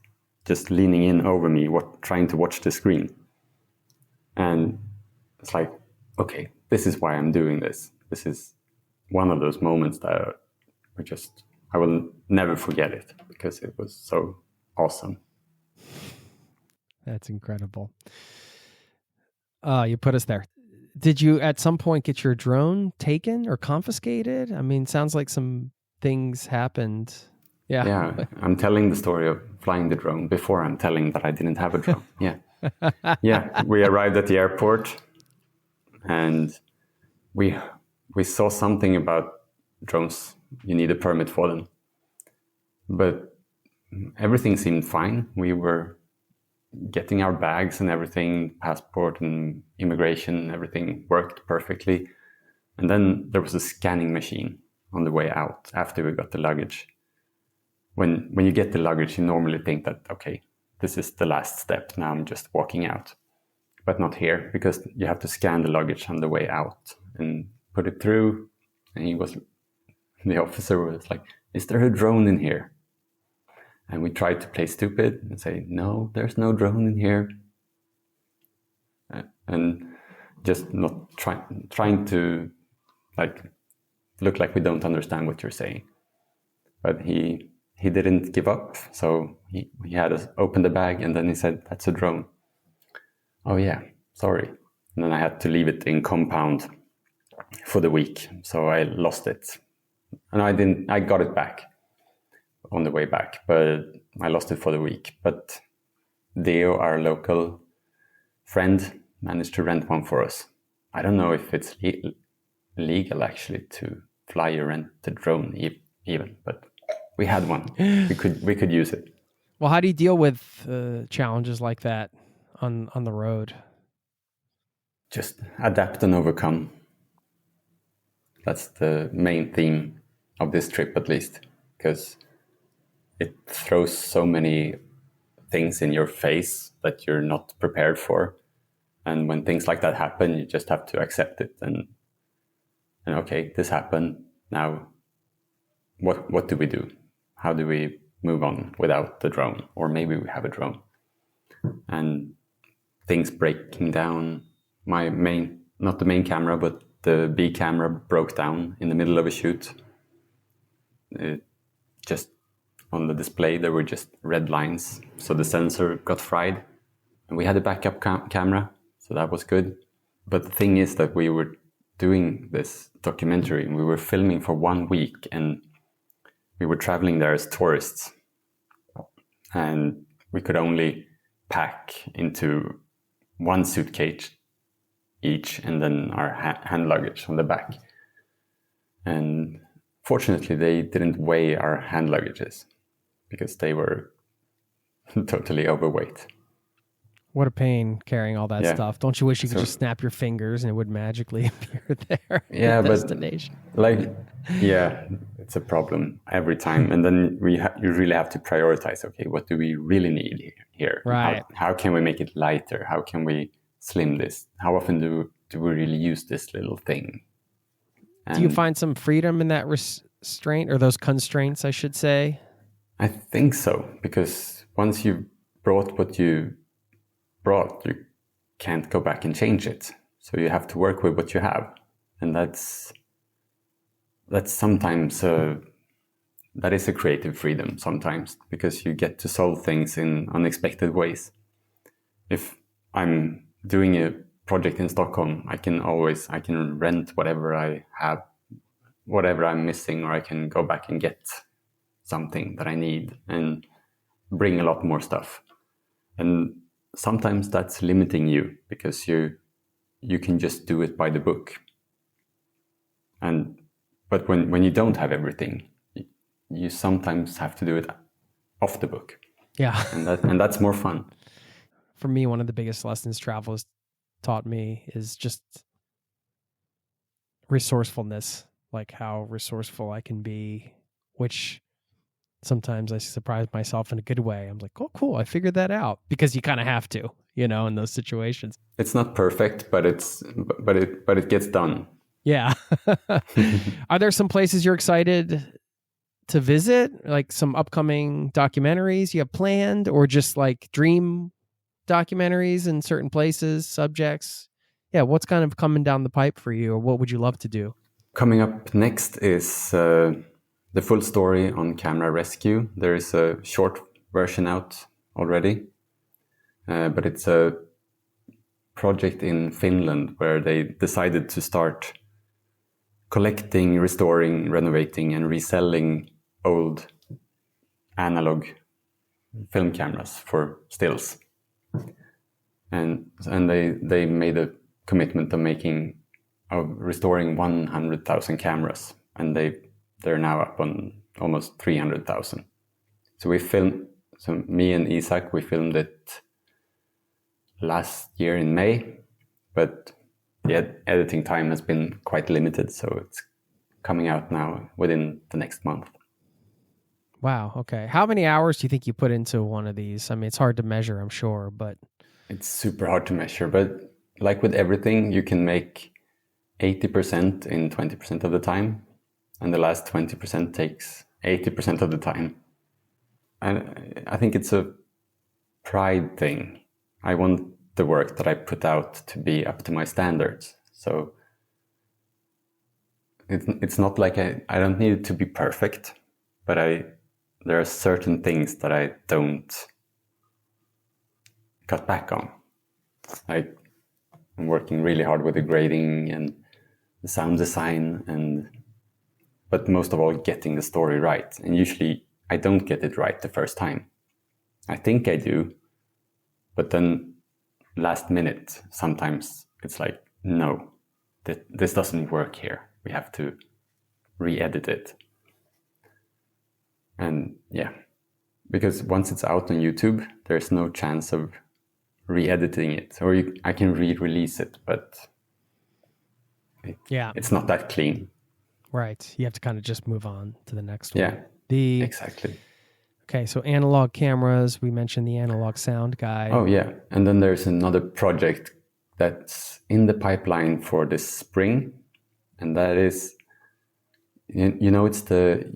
just leaning in over me, trying to watch the screen. And it's like, okay, this is why I'm doing this. This is one of those moments that I will never forget it, because it was so awesome. That's incredible. You put us there. Did you at some point get your drone taken or confiscated? I mean, sounds like some things happened. Yeah. Yeah, I'm telling the story of flying the drone before I'm telling that I didn't have a drone. Yeah. Yeah, we arrived at the airport, and we saw something about drones. You need a permit for them. But everything seemed fine. We were getting our bags and everything, passport and immigration, everything worked perfectly. And then there was a scanning machine on the way out after we got the luggage. When you get the luggage, you normally think that, okay, this is the last step. Now I'm just walking out. But not here, because you have to scan the luggage on the way out and put it through. And the officer was like, is there a drone in here? And we tried to play stupid and say, no, there's no drone in here. And just not trying to like look like we don't understand what you're saying. But he didn't give up. So he had us open the bag, and then he said, that's a drone. Oh yeah, sorry. And then I had to leave it in compound for the week. So I lost it. And I got it back on the way back, but I lost it for the week. But Deo, our local friend, managed to rent one for us. I don't know if it's legal actually to fly a rented drone even, but we had one. We could use it. Well, how do you deal with challenges like that on the road? Just adapt and overcome. That's the main theme of this trip, at least, because it throws so many things in your face that you're not prepared for. And when things like that happen, you just have to accept it and okay, this happened. Now, what do we do? How do we move on without the drone? Or maybe we have a drone. And things breaking down. Not the main camera, but the B camera broke down in the middle of a shoot. Just on the display, there were just red lines. So the sensor got fried. And we had a backup camera, so that was good. But the thing is that we were doing this documentary and we were filming for 1 week, and we were traveling there as tourists. And we could only pack into one suitcase each, and then our hand luggage on the back. And fortunately, they didn't weigh our hand luggages because they were totally overweight. What a pain carrying all that stuff. Don't you wish you could just snap your fingers and it would magically appear there? Yeah, the destination. But it's a problem every time. And then you really have to prioritize, okay, what do we really need here? Right. How can we make it lighter? How can we slim this? How often do we really use this little thing? And do you find some freedom in that restraint, or those constraints, I should say? I think so, because once you've brought what you brought, you can't go back and change it. So you have to work with what you have. And that's sometimes, that is a creative freedom sometimes, because you get to solve things in unexpected ways. If I'm doing a project in Stockholm, I can rent whatever I have, whatever I'm missing, or I can go back and get something that I need and bring a lot more stuff. And sometimes that's limiting you, because you can just do it by the book. But when you don't have everything, you sometimes have to do it off the book. Yeah. And that's more fun. For me, one of the biggest lessons travel has taught me is just resourcefulness, like how resourceful I can be, which sometimes I surprise myself in a good way. I'm like, oh, cool, I figured that out, because you kind of have to, in those situations. It's not perfect, but it gets done. Yeah. Are there some places you're excited to visit, like some upcoming documentaries you have planned, or just like dream documentaries in certain places, subjects? Yeah, what's kind of coming down the pipe for you, or what would you love to do? Coming up next is the full story on camera rescue. There is a short version out already, but it's a project in Finland where they decided to start collecting, restoring, renovating, and reselling old analog film cameras for stills. And they made a commitment of restoring 100,000 cameras, and they're now up on almost 300,000. So me and Isak, we filmed it last year in May, but the editing time has been quite limited, so it's coming out now within the next month. Wow, okay. How many hours do you think you put into one of these? I mean, it's hard to measure, I'm sure, but... It's super hard to measure, but like with everything, you can make 80% in 20% of the time, and the last 20% takes 80% of the time. I think it's a pride thing. I want the work that I put out to be up to my standards. So it's not like I don't need it to be perfect, but there are certain things that I don't cut back on. I'm working really hard with the grading and the sound design, but most of all getting the story right. And usually I don't get it right the first time. I think I do, but then last minute sometimes it's like, no, this doesn't work here. We have to re-edit it. And yeah, because once it's out on YouTube, there's no chance of re-editing it, or I can re-release it, but it's not that clean. Right. You have to kind of just move on to the next one. Yeah, exactly. Okay, so analog cameras, we mentioned the analog sound guide. Oh yeah, and then there's another project that's in the pipeline for this spring, and that is, it's the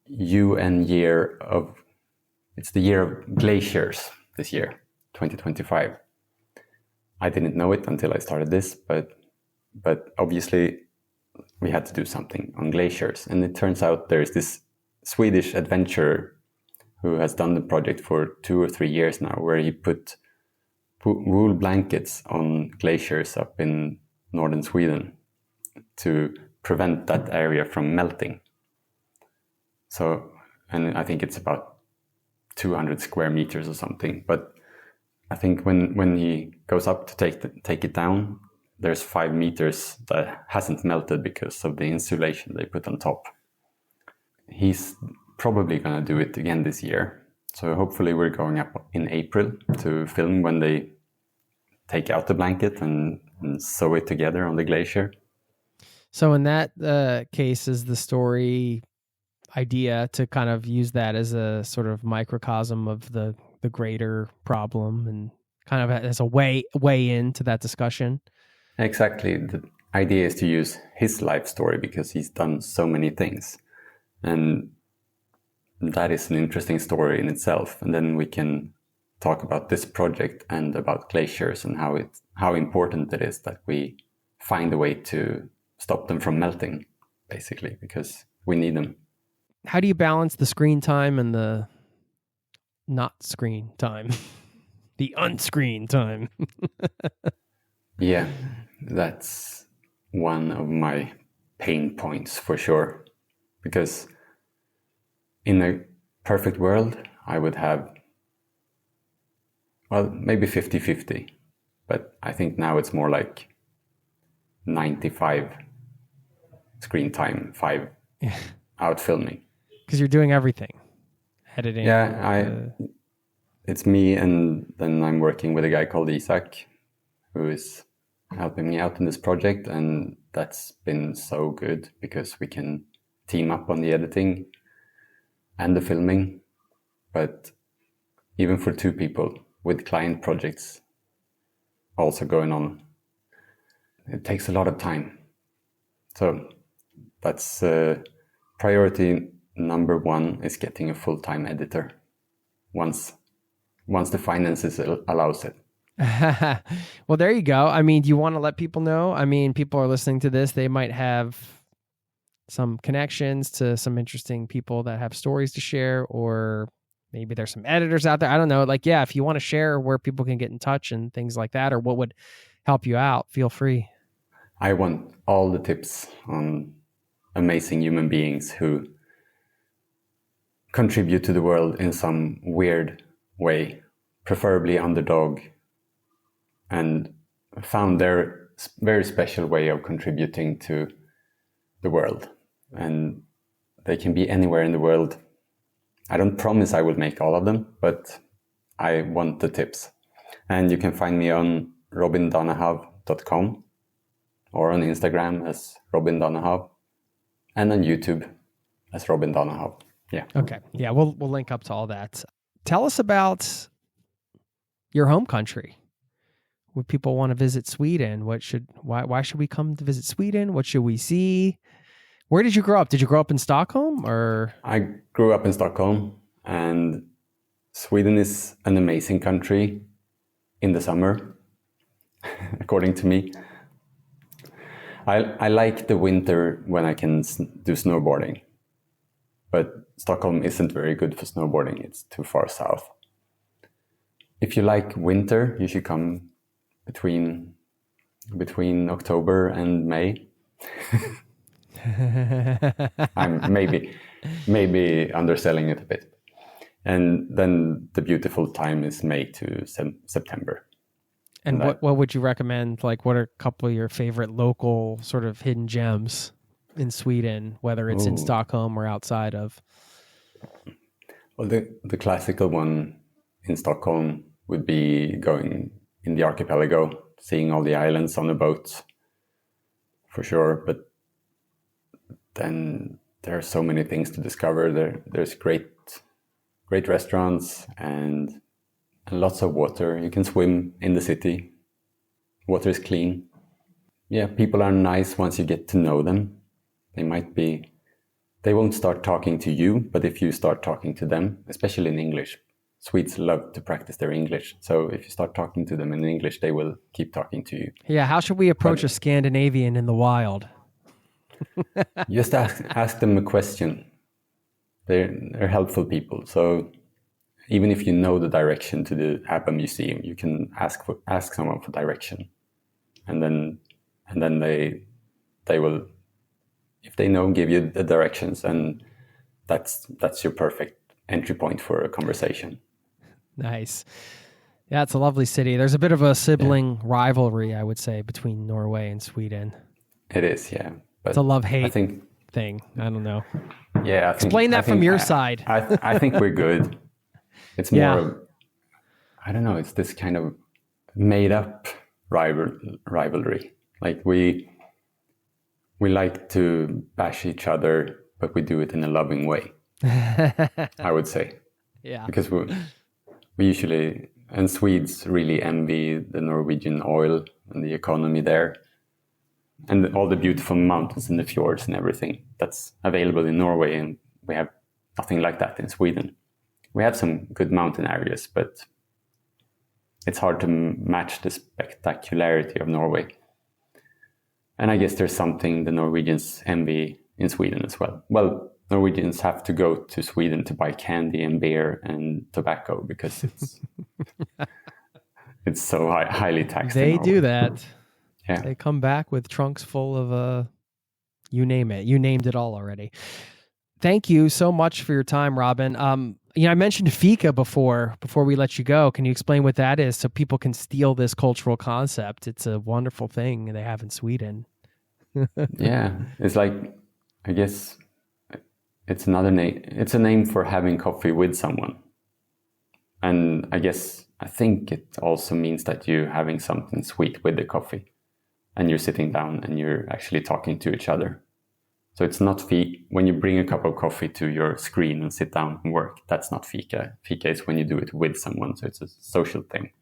UN year of, it's the year of glaciers this year, 2025. I didn't know it until I started this, but obviously we had to do something on glaciers. And it turns out there's this Swedish adventurer who has done the project for 2 or 3 years now, where he put wool blankets on glaciers up in northern Sweden to prevent that area from melting. So, and I think it's about 200 square meters or something. But I think when he goes up to take it down, there's 5 meters that hasn't melted because of the insulation they put on top. He's probably going to do it again this year. So hopefully we're going up in April to film when they take out the blanket and sew it together on the glacier. So in that case, is the story idea to kind of use that as a sort of microcosm of the greater problem and kind of as a way into that discussion? Exactly. The idea is to use his life story because he's done so many things. And that is an interesting story in itself. And then we can talk about this project and about glaciers and how important it is that we find a way to stop them from melting, basically, because we need them. How do you balance the screen time and the not screen time? The unscreen time? Yeah, that's one of my pain points for sure. Because in a perfect world, I would have, well, maybe 50-50. But I think now it's more like 95 screen time, 5 out filming. Because you're doing everything. Editing. Yeah, it's me, and then I'm working with a guy called Isaac, who is helping me out in this project, and that's been so good because we can team up on the editing and the filming. But even for 2 people with client projects also going on, it takes a lot of time. So that's priority number 1 is getting a full-time editor once the finances allows it. Well, there you go. I mean, do you want to let people know? I mean, people are listening to this. They might have some connections to some interesting people that have stories to share, or maybe there's some editors out there. I don't know. Like, yeah, if you want to share where people can get in touch and things like that, or what would help you out, feel free. I want all the tips on amazing human beings who contribute to the world in some weird way, preferably underdog, and found their very special way of contributing to the world. And they can be anywhere in the world. I don't promise I will make all of them, but I want the tips. And you can find me on robindanehav.com or on Instagram as Robin Danehav and on YouTube as Robin Danehav. Yeah. Okay. Yeah, we'll link up to all that. Tell us about your home country. Would people want to visit Sweden? Why should we come to visit Sweden? What should we see? Where did you grow up? Did you grow up in Stockholm or? I grew up in Stockholm, and Sweden is an amazing country in the summer, according to me. I like the winter when I can do snowboarding, but Stockholm isn't very good for snowboarding. It's too far south. If you like winter, you should come between October and May. I'm maybe underselling it a bit. And then the beautiful time is May to September. And what would you recommend? Like, what are a couple of your favorite local sort of hidden gems in Sweden, whether it's in Stockholm or outside of? Well, the classical one in Stockholm would be going in the archipelago, seeing all the islands on a boat, for sure. But then there are so many things to discover. There's great restaurants and lots of water. You can swim in the city. Water is clean. Yeah, people are nice once you get to know them. They won't start talking to you, but if you start talking to them, especially in English, Swedes love to practice their English. So if you start talking to them in English, they will keep talking to you. Yeah, how should we approach a Scandinavian in the wild? Just ask them a question. They're helpful people. So even if you know the direction to the ABBA museum, you can ask someone for direction, and then they will, if they know, give you the directions, and that's your perfect entry point for a conversation. Nice. Yeah, it's a lovely city. There's a bit of a sibling rivalry, I would say, between Norway and Sweden. It is, yeah. But it's a love-hate thing. I don't know. Yeah. Explain that from your side. I think we're good. It's more, I don't know, it's this kind of made-up rivalry. Like we like to bash each other, but we do it in a loving way, I would say. Yeah. Because we usually, and Swedes really envy the Norwegian oil and the economy there. And all the beautiful mountains and the fjords and everything that's available in Norway. And we have nothing like that in Sweden. We have some good mountain areas, but it's hard to match the spectacularity of Norway. And I guess there's something the Norwegians envy in Sweden as well. Well, Norwegians have to go to Sweden to buy candy and beer and tobacco because it's so highly taxed. They do that. Yeah. They come back with trunks full of, you name it. You named it all already. Thank you so much for your time, Robin. I mentioned fika before we let you go. Can you explain what that is so people can steal this cultural concept? It's a wonderful thing they have in Sweden. Yeah, it's like, I guess it's another name. It's a name for having coffee with someone. And I think it also means that you're having something sweet with the coffee. And you're sitting down and you're actually talking to each other. So it's not when you bring a cup of coffee to your screen and sit down and work, that's not fika. Fika is when you do it with someone. So it's a social thing.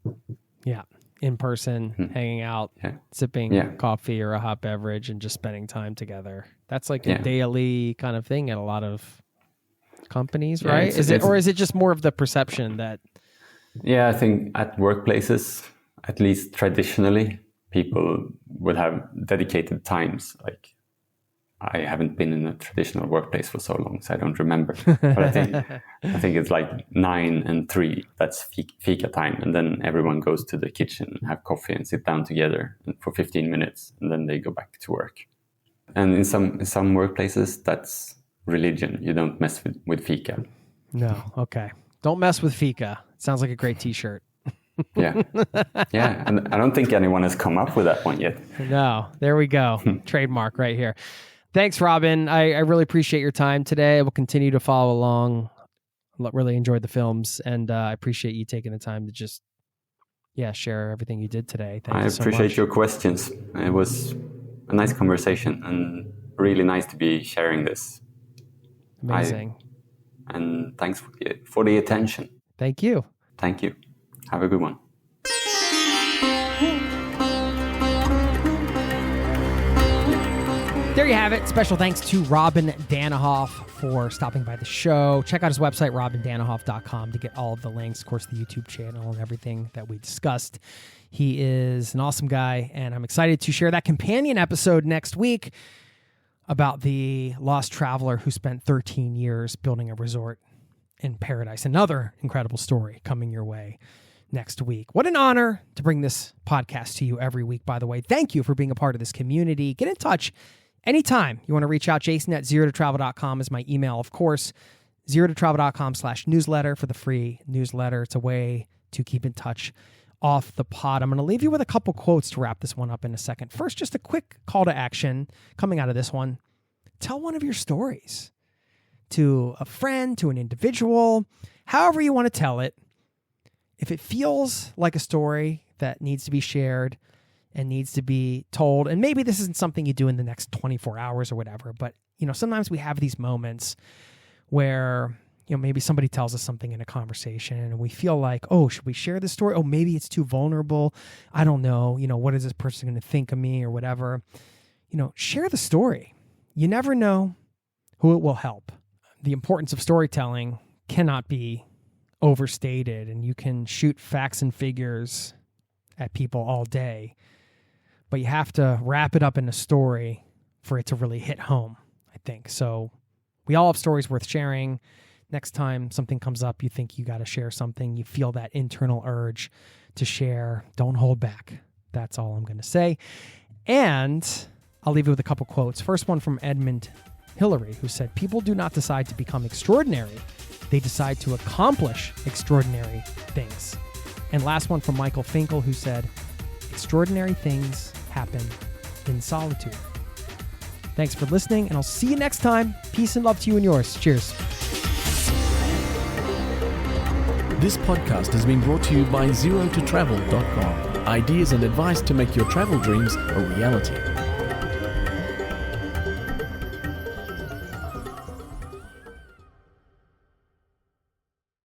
Yeah. In person, hanging out, sipping coffee or a hot beverage and just spending time together. That's like a daily kind of thing at a lot of companies, right? Is it just more of the perception that... Yeah, I think at workplaces, at least traditionally, people would have dedicated times. Like, I haven't been in a traditional workplace for so long, so I don't remember. But I think it's like 9 and 3. That's fika time, and then everyone goes to the kitchen, have coffee, and sit down together for 15 minutes, and then they go back to work. And in some workplaces, that's religion. You don't mess with fika. No, okay. Don't mess with fika. Sounds like a great T-shirt. Yeah. And I don't think anyone has come up with that one yet. No, there we go. Trademark right here. Thanks, Robin. I really appreciate your time today. I will continue to follow along. Really enjoyed the films, and I appreciate you taking the time to just, share everything you did today. Thank you so much. I appreciate your questions. It was a nice conversation and really nice to be sharing this. Amazing. And thanks for the attention. Thank you. Thank you. Have a good one. There you have it. Special thanks to Robin Danehav for stopping by the show. Check out his website, robindanehav.com, to get all of the links, of course, the YouTube channel and everything that we discussed. He is an awesome guy, and I'm excited to share that companion episode next week about the lost traveler who spent 13 years building a resort in paradise. Another incredible story coming your way next week. What an honor to bring this podcast to you every week, by the way. Thank you for being a part of this community. Get in touch anytime you want to reach out. Jason@zerototravel.com is my email, of course. zerototravel.com/newsletter for the free newsletter. It's a way to keep in touch off the pod. I'm going to leave you with a couple quotes to wrap this one up in a second. First, just a quick call to action coming out of this one. Tell one of your stories to a friend, to an individual, however you want to tell it. If it feels like a story that needs to be shared and needs to be told, and maybe this isn't something you do in the next 24 hours or whatever, but sometimes we have these moments where maybe somebody tells us something in a conversation and we feel like, oh, should we share this story? Oh, maybe it's too vulnerable. I don't know. What is this person going to think of me or whatever? Share the story. You never know who it will help. The importance of storytelling cannot be overstated, and you can shoot facts and figures at people all day, but you have to wrap it up in a story for it to really hit home, I think. So we all have stories worth sharing. Next time something comes up, you think you got to share something, you feel that internal urge to share, don't hold back. That's all I'm going to say. And I'll leave you with a couple quotes. First one from Edmund Hillary, who said, "People do not decide to become extraordinary. They decide to accomplish extraordinary things." And last one from Michael Finkel, who said, "Extraordinary things happen in solitude." Thanks for listening, and I'll see you next time. Peace and love to you and yours. Cheers. This podcast has been brought to you by zerototravel.com. Ideas and advice to make your travel dreams a reality.